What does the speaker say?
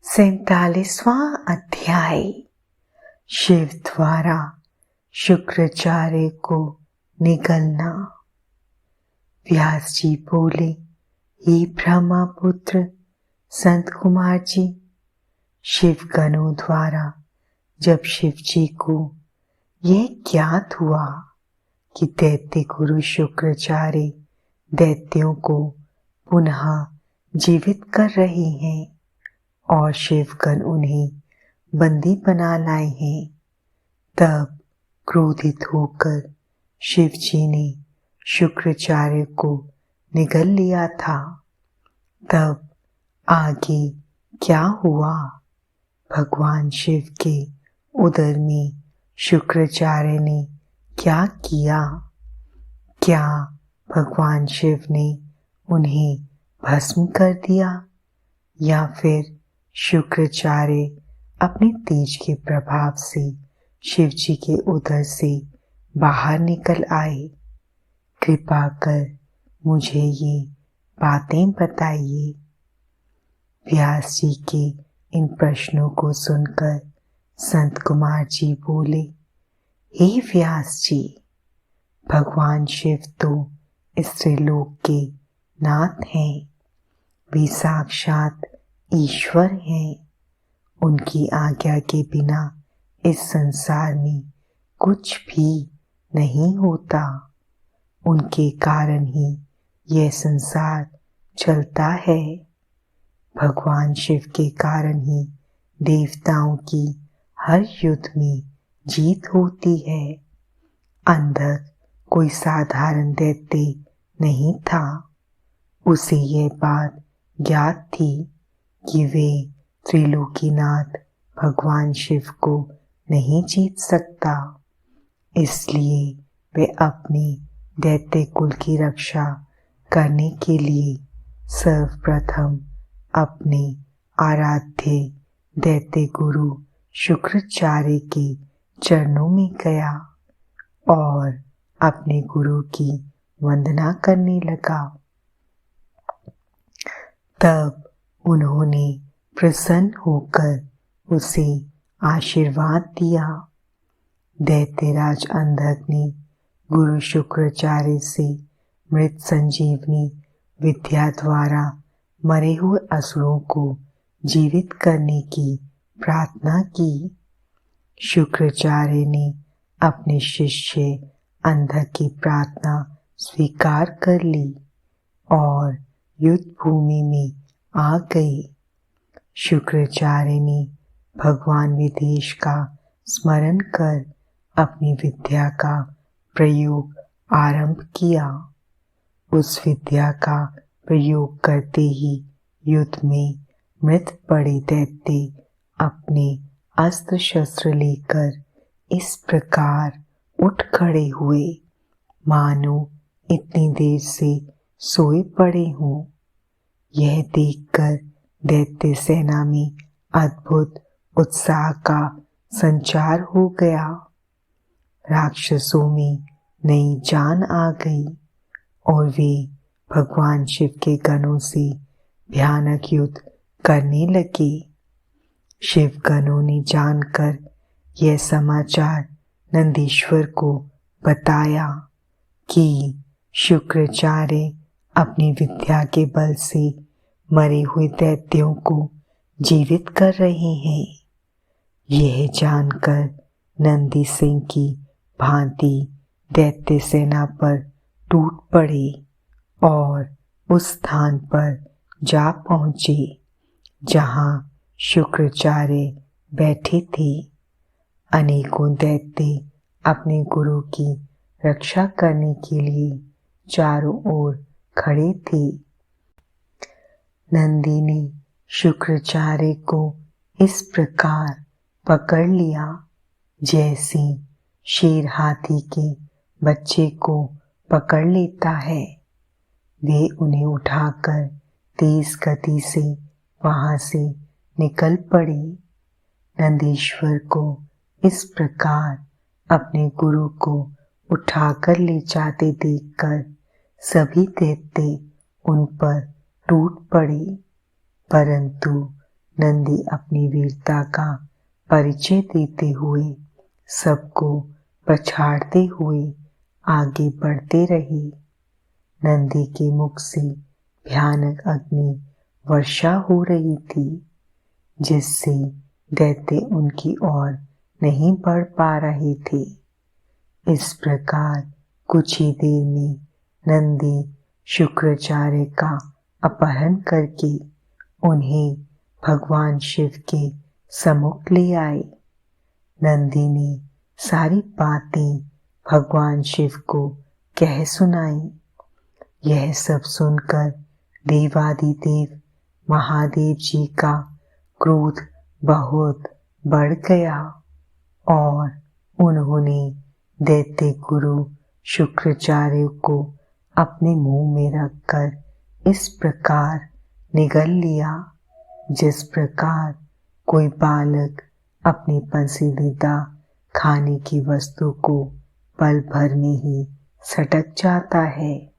47वां अध्याय। शिव द्वारा शुक्राचार्य को निगलना। व्यास जी बोले, हे ब्रह्मपुत्र संत कुमार जी, शिव गणों द्वारा जब शिव जी को यह ज्ञात हुआ कि दैत्य गुरु शुक्राचार्य दैत्यों को पुनः जीवित कर रहे हैं और शिवगण उन्हें बंदी बना लाए हैं, तब क्रोधित होकर शिव जी ने शुक्राचार्य को निगल लिया था। तब आगे क्या हुआ? भगवान शिव के उदर में शुक्राचार्य ने क्या किया? क्या भगवान शिव ने उन्हें भस्म कर दिया या फिर शुक्राचार्य अपने तेज के प्रभाव से शिव जी के उदर से बाहर निकल आए? कृपा कर मुझे ये बातें बताइए। व्यास जी के इन प्रश्नों को सुनकर संत कुमार जी बोले, हे व्यास जी, भगवान शिव तो इस त्रिलोक के नाथ हैं। वे साक्षात ईश्वर हैं। उनकी आज्ञा के बिना इस संसार में कुछ भी नहीं होता। उनके कारण ही यह संसार चलता है। भगवान शिव के कारण ही देवताओं की हर युद्ध में जीत होती है। अंधक कोई साधारण दैत्य नहीं था। उसे यह बात ज्ञात थी कि वे त्रिलोकीनाथ भगवान शिव को नहीं जीत सकता। इसलिए वे अपने दैत्य कुल की रक्षा करने के लिए सर्वप्रथम अपने आराध्य दैत्य गुरु शुक्राचार्य के चरणों में गया और अपने गुरु की वंदना करने लगा। तब उन्होंने प्रसन्न होकर उसे आशीर्वाद दिया। दैत्यराज अंधक ने गुरु शुक्राचार्य से मृत संजीवनी विद्या द्वारा मरे हुए असुरों को जीवित करने की प्रार्थना की। शुक्राचार्य ने अपने शिष्य अंधक की प्रार्थना स्वीकार कर ली और युद्ध भूमि में आ गए। शुक्राचार्य ने भगवान विदेश का स्मरण कर अपनी विद्या का प्रयोग आरंभ किया। उस विद्या का प्रयोग करते ही युद्ध में मृत पड़े दैत्य अपने अस्त्र शस्त्र लेकर इस प्रकार उठ खड़े हुए मानो इतनी देर से सोए पड़े हों। यह देखकर दैत्य सेना में अद्भुत उत्साह का संचार हो गया। राक्षसों में नई जान आ गई और वे भगवान शिव के गणों से भयानक युद्ध करने लगे। शिव गणों ने जानकर यह समाचार नंदीश्वर को बताया कि शुक्राचार्य अपनी विद्या के बल से मरे हुए दैत्यों को जीवित कर रहे हैं। यह जानकर नंदी सिंह की भांति दैत्य सेना पर टूट पड़े और उस स्थान पर जा पहुंचे जहां शुक्राचार्य बैठे थे। अनेकों दैत्य अपने गुरु की रक्षा करने के लिए चारों ओर खड़े थे। नंदी ने शुक्राचार्य को इस प्रकार पकड़ लिया जैसे शेर हाथी के बच्चे को पकड़ लेता है। वे उन्हें उठाकर तेज गति से वहां से निकल पड़े। नंदीश्वर को इस प्रकार अपने गुरु को उठाकर ले जाते देखकर सभी दैत्य उन पर टूट पड़े, परंतु नंदी अपनी वीरता का परिचय देते हुए सबको पछाड़ते हुए आगे बढ़ते रहे। नंदी के मुख से भयानक अग्नि वर्षा हो रही थी, जिससे दैत्य उनकी ओर नहीं बढ़ पा रहे थे। इस प्रकार कुछ ही देर में नंदी शुक्राचार्य का अपहरण करके उन्हें भगवान शिव के सम्मुख ले आए। नंदी ने सारी बातें भगवान शिव को कह सुनाई। यह सब सुनकर देवादिदेव महादेव जी का क्रोध बहुत बढ़ गया और उन्होंने दैत्य गुरु शुक्राचार्य को अपने मुंह में रखकर इस प्रकार निगल लिया, जिस प्रकार कोई बालक अपनी पसंदीदा खाने की वस्तु को पल भर में ही सटक जाता है।